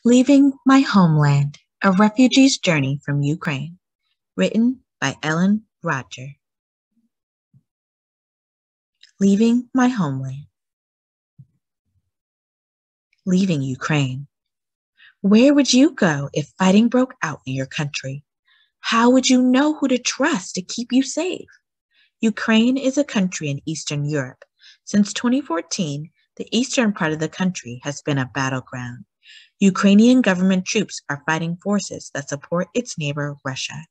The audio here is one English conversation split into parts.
Leaving My Homeland, A Refugee's Journey from Ukraine, written by Rodger. Leaving my homeland. Leaving Ukraine. Where would you go if fighting broke out in your country? How would you know who to trust to keep you safe? Ukraine is a country in Eastern Europe. Since 2014, the eastern part of the country has been a battleground. Ukrainian government troops are fighting forces that support its neighbor, Russia.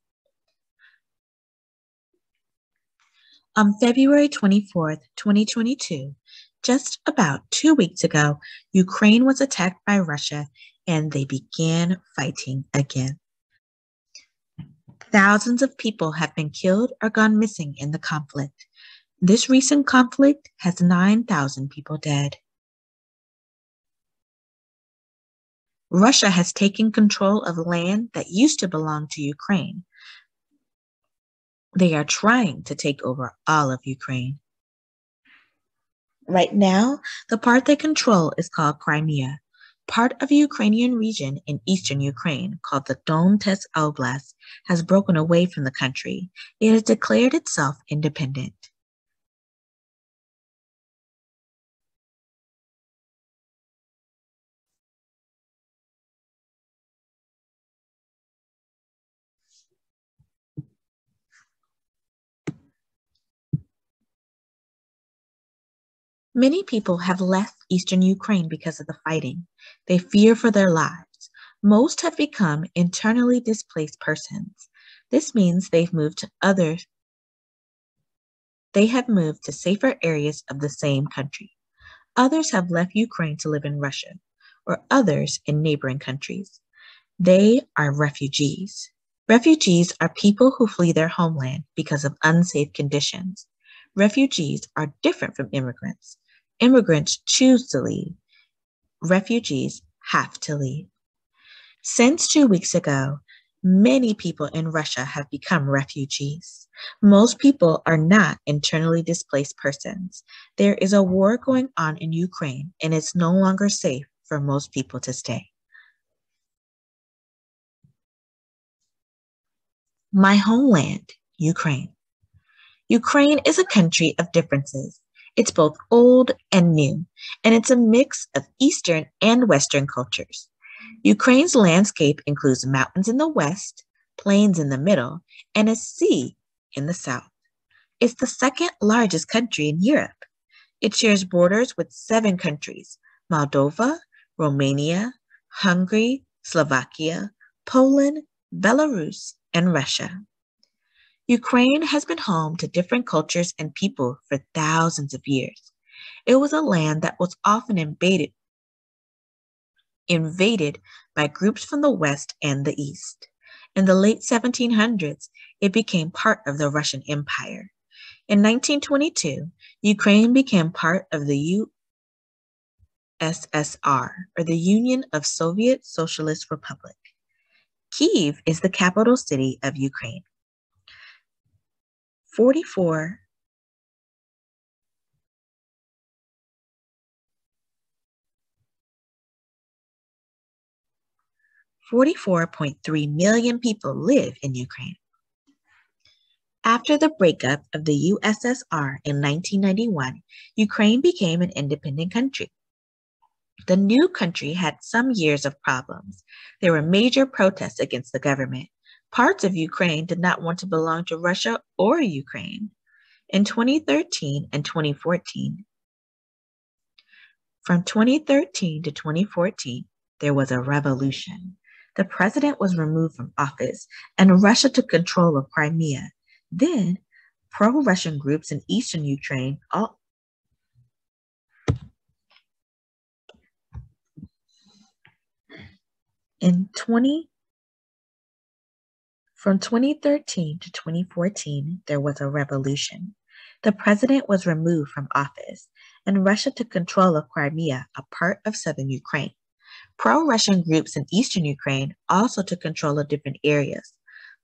On February 24th, 2022, just about 2 weeks ago, Ukraine was attacked by Russia and they began fighting again. Thousands of people have been killed or gone missing in the conflict. This recent conflict has 9,000 people dead. Russia has taken control of land that used to belong to Ukraine. They are trying to take over all of Ukraine. Right now, the part they control is called Crimea, part of a Ukrainian region in eastern Ukraine called the Donetsk Oblast has broken away from the country. It has declared itself independent. Many people have left eastern Ukraine because of the fighting. They fear for their lives. Most have become internally displaced persons. This means they have moved to safer areas of the same country. Others have left Ukraine to live in Russia, or others in neighboring countries. They are refugees. Refugees are people who flee their homeland because of unsafe conditions. Refugees are different from immigrants. Immigrants choose to leave. Refugees have to leave. Since 2 weeks ago, many people in Russia have become refugees. Most people are not internally displaced persons. There is a war going on in Ukraine, and it's no longer safe for most people to stay. My homeland, Ukraine. Ukraine is a country of differences. It's both old and new, and it's a mix of Eastern and Western cultures. Ukraine's landscape includes mountains in the west, plains in the middle, and a sea in the south. It's the second largest country in Europe. It shares borders with 7 countries: Moldova, Romania, Hungary, Slovakia, Poland, Belarus, and Russia. Ukraine has been home to different cultures and people for thousands of years. It was a land that was often invaded by groups from the west and the east. In the late 1700s, it became part of the Russian Empire. In 1922, Ukraine became part of the USSR, or the Union of Soviet Socialist Republic. Kyiv is the capital city of Ukraine. 44.3 million people live in Ukraine. After the breakup of the USSR in 1991, Ukraine became an independent country. The new country had some years of problems. There were major protests against the government. Parts of Ukraine did not want to belong to Russia or Ukraine. In 2013 and 2014, from 2013 to 2014, there was a revolution. The president was removed from office, and Russia took control of Crimea. Then, pro-Russian groups in eastern Ukraine From 2013 to 2014, there was a revolution. The president was removed from office, and Russia took control of Crimea, a part of southern Ukraine. Pro-Russian groups in eastern Ukraine also took control of different areas.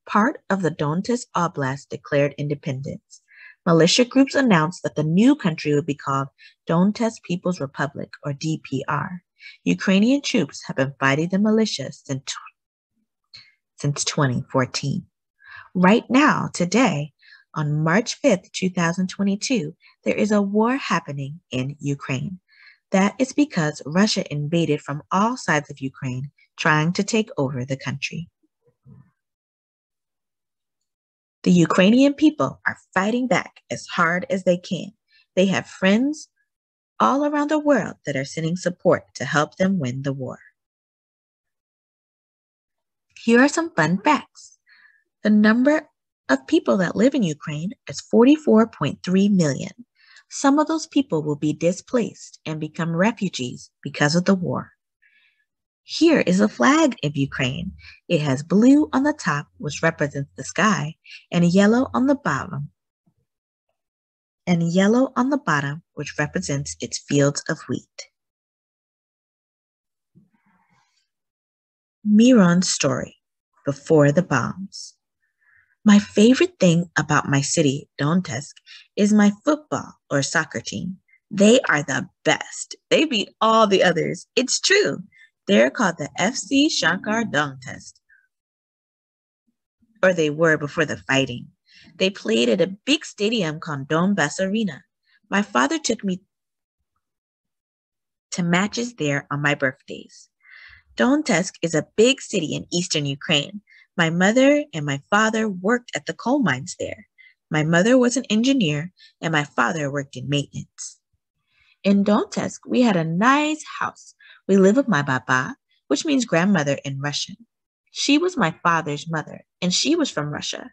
Part of the Donetsk Oblast declared independence. Militia groups announced that the new country would be called Donetsk People's Republic, or DPR. Ukrainian troops have been fighting the militia since 2014. Right now, today, on March 5th, 2022, there is a war happening in Ukraine. That is because Russia invaded from all sides of Ukraine, trying to take over the country. The Ukrainian people are fighting back as hard as they can. They have friends all around the world that are sending support to help them win the war. Here are some fun facts. The number of people that live in Ukraine is 44.3 million. Some of those people will be displaced and become refugees because of the war. Here is a flag of Ukraine. It has blue on the top, which represents the sky, and yellow on the bottom, which represents its fields of wheat. Miron's story, before the bombs. My favorite thing about my city, Donetsk, is my football or soccer team. They are the best. They beat all the others. It's true. They're called the FC Shakhtar Donetsk, or they were before the fighting. They played at a big stadium called Donbass Arena. My father took me to matches there on my birthdays. Donetsk is a big city in eastern Ukraine. My mother and my father worked at the coal mines there. My mother was an engineer and my father worked in maintenance. In Donetsk, we had a nice house. We lived with my baba, which means grandmother in Russian. She was my father's mother, and she was from Russia.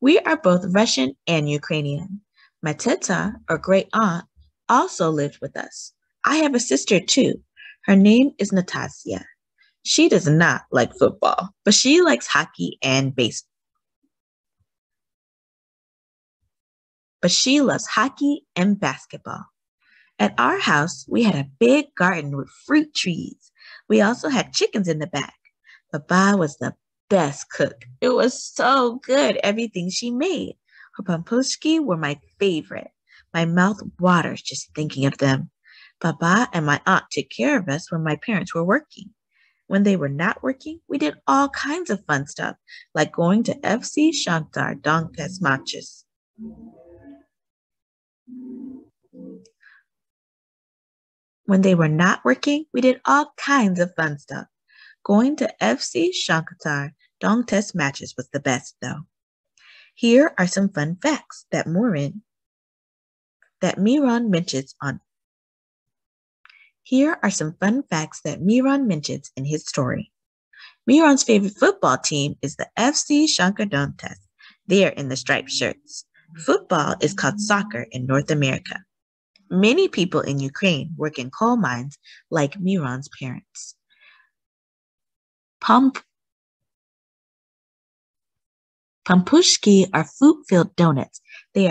We are both Russian and Ukrainian. My teta, or great aunt, also lived with us. I have a sister too. Her name is Natasya. She does not like football, but she likes hockey and baseball. But she loves hockey and basketball. At our house, we had a big garden with fruit trees. We also had chickens in the back. Baba was the best cook. It was so good, everything she made. Her pampushki were my favorite. My mouth waters just thinking of them. Baba and my aunt took care of us when my parents were working. When they were not working, we did all kinds of fun stuff, like going to FC Shakhtar Donetsk matches. When they were not working, we did all kinds of fun stuff. Going to FC Shakhtar Donetsk matches was the best, though. Here are some fun facts that Miron mentions on. Here are some fun facts that Miron mentions in his story. Miron's favorite football team is the FC Shakhtar Donetsk. They are in the striped shirts. Football is called soccer in North America. Many people in Ukraine work in coal mines like Miron's parents. Pampushki are fruit-filled donuts. They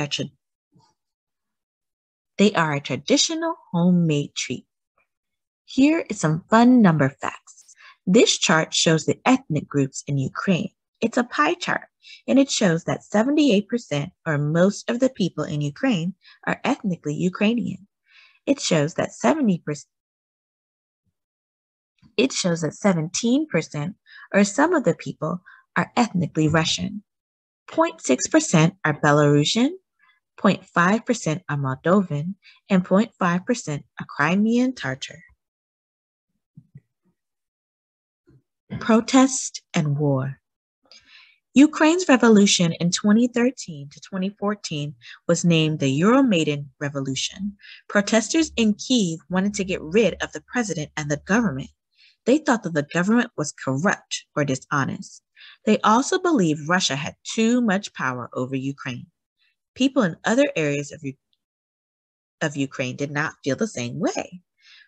are a traditional homemade treat. Here is some fun number facts. This chart shows the ethnic groups in Ukraine. It's a pie chart, and it shows that 78%, or most of the people in Ukraine, are ethnically Ukrainian. It shows that 17%, or some of the people, are ethnically Russian. 0.6% are Belarusian, 0.5% are Moldovan, and 0.5% are Crimean Tatar. Protest and war. Ukraine's revolution in 2013 to 2014 was named the Euromaidan Revolution. Protesters in Kyiv wanted to get rid of the president and the government. They thought that the government was corrupt or dishonest. They also believed Russia had too much power over Ukraine. People in other areas of Ukraine did not feel the same way.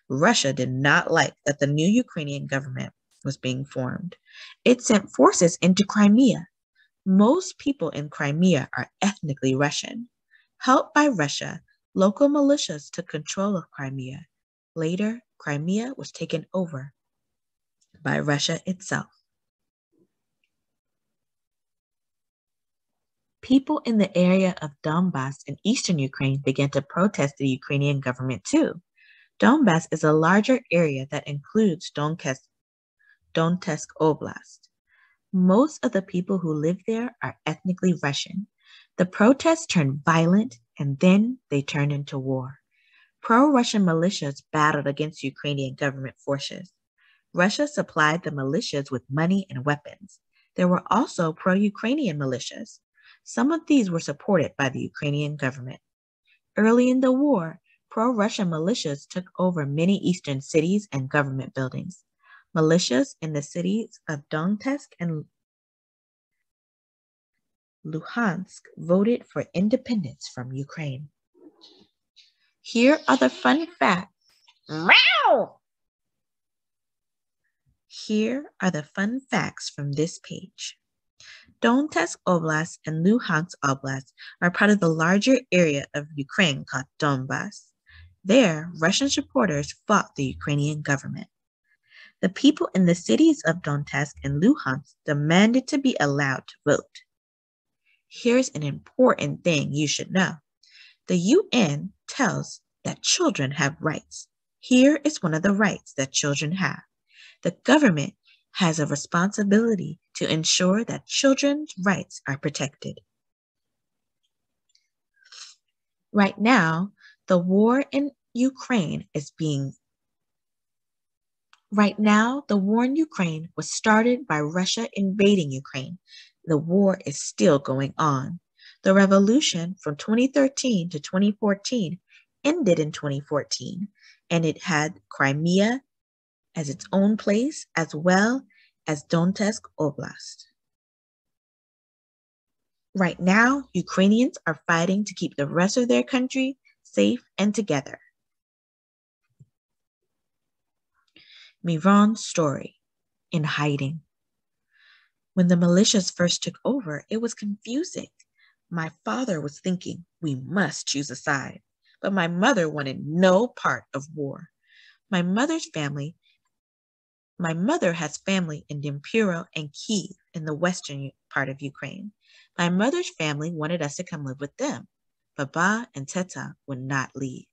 Russia did not like that the new Ukrainian government was being formed. It sent forces into Crimea. Most people in Crimea are ethnically Russian. Helped by Russia, local militias took control of Crimea. Later, Crimea was taken over by Russia itself. People in the area of Donbass in eastern Ukraine began to protest the Ukrainian government too. Donbass is a larger area that includes Donetsk Oblast. Most of the people who live there are ethnically Russian. The protests turned violent and then they turned into war. Pro-Russian militias battled against Ukrainian government forces. Russia supplied the militias with money and weapons. There were also pro-Ukrainian militias. Some of these were supported by the Ukrainian government. Early in the war, pro-Russian militias took over many eastern cities and government buildings. Militias in the cities of Donetsk and Luhansk voted for independence from Ukraine. Here are the fun facts. Meow! Here are the fun facts from this page. Donetsk Oblast and Luhansk Oblast are part of the larger area of Ukraine called Donbass. There, Russian supporters fought the Ukrainian government. The people in the cities of Donetsk and Luhansk demanded to be allowed to vote. Here's an important thing you should know. The UN tells that children have rights. Here is one of the rights that children have. The government has a responsibility to ensure that children's rights are protected. Right now, the war in Ukraine was started by Russia invading Ukraine. The war is still going on. The revolution from 2013 to 2014 ended in 2014, and it had Crimea as its own place as well as Donetsk Oblast. Right now, Ukrainians are fighting to keep the rest of their country safe and together. Miron's story, in hiding. When the militias first took over, it was confusing. My father was thinking we must choose a side, but my mother wanted no part of war. My mother has family in Dnipro and Kiev in the western part of Ukraine. My mother's family wanted us to come live with them. Baba and Teta would not leave.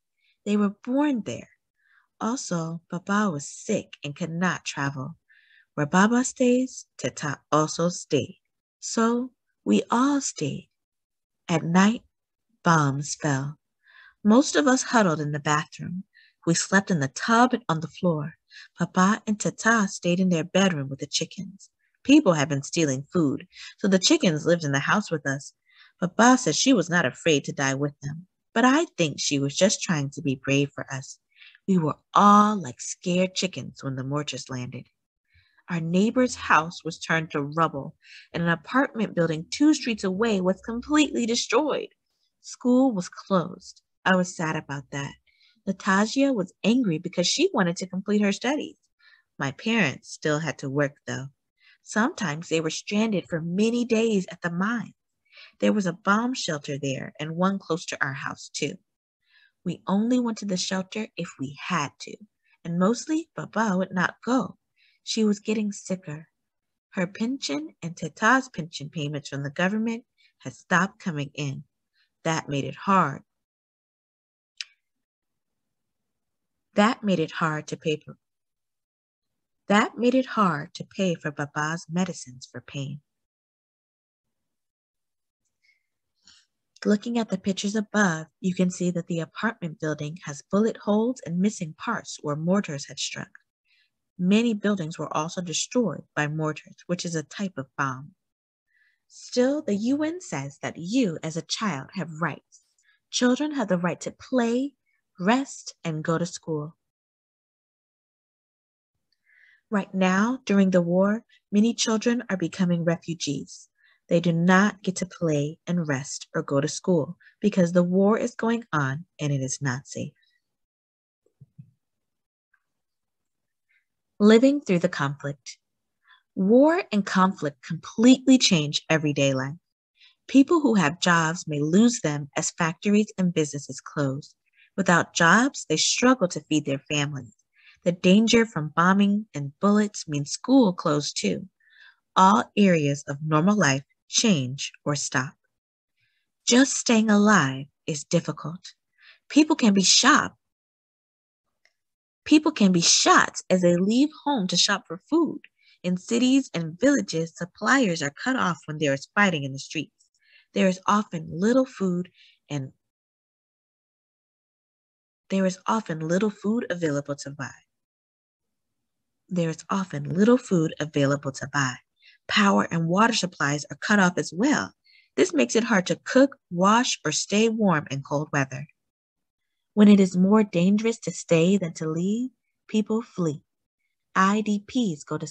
They were born there. Also, Baba was sick and could not travel. Where Baba stays, Teta also stayed. So we all stayed. At night, bombs fell. Most of us huddled in the bathroom. We slept in the tub and on the floor. Papa and Tata stayed in their bedroom with the chickens. People had been stealing food, so the chickens lived in the house with us. Papa said she was not afraid to die with them, but I think she was just trying to be brave for us. We were all like scared chickens when the mortars landed. Our neighbor's house was turned to rubble, and an apartment building 2 streets away was completely destroyed. School was closed. I was sad about that. Natasha was angry because she wanted to complete her studies. My parents still had to work, though. Sometimes they were stranded for many days at the mine. There was a bomb shelter there and one close to our house, too. We only went to the shelter if we had to, and mostly Baba would not go. She was getting sicker. Her pension and Teta's pension payments from the government had stopped coming in. That made it hard. That made it hard to pay for Baba's medicines for pain. Looking at the pictures above, you can see that the apartment building has bullet holes and missing parts where mortars had struck. Many buildings were also destroyed by mortars, which is a type of bomb. Still, the UN says that you, as a child, have rights. Children have the right to play, rest, and go to school. Right now, during the war, many children are becoming refugees. They do not get to play and rest or go to school because the war is going on and it is not safe. Living through the conflict. War and conflict completely change everyday life. People who have jobs may lose them as factories and businesses close. Without jobs, they struggle to feed their families. The danger from bombing and bullets means school closed too. All areas of normal life change or stop. Just staying alive is difficult. People can be shocked People can be shot as they leave home to shop for food. In cities and villages, suppliers are cut off when there is fighting in the streets. There is often little food and there is often little food available to buy. There is often little food available to buy. Power and water supplies are cut off as well. This makes it hard to cook, wash, or stay warm in cold weather. When it is more dangerous to stay than to leave, people flee. IDPs go to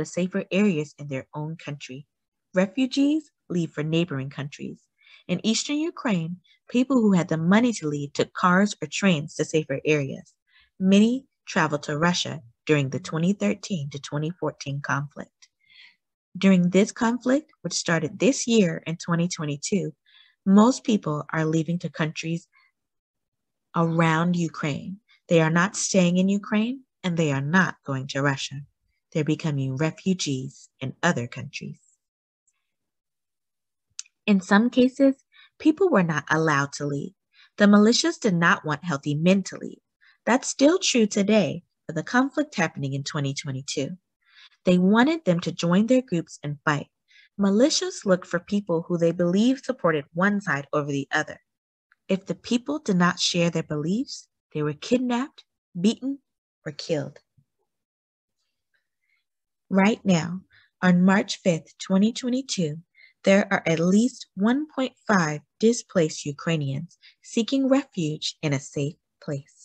safer areas in their own country. Refugees leave for neighboring countries. In eastern Ukraine, people who had the money to leave took cars or trains to safer areas. Many traveled to Russia during the 2013 to 2014 conflict. During this conflict, which started this year in 2022, most people are leaving to countries around Ukraine. They are not staying in Ukraine, and they are not going to Russia. They're becoming refugees in other countries. In some cases, people were not allowed to leave. The militias did not want healthy men to leave. That's still true today for the conflict happening in 2022. They wanted them to join their groups and fight. Militias looked for people who they believed supported one side over the other. If the people did not share their beliefs, they were kidnapped, beaten, or killed. Right now, on March 5th, 2022, there are at least 1.5 displaced Ukrainians seeking refuge in a safe place.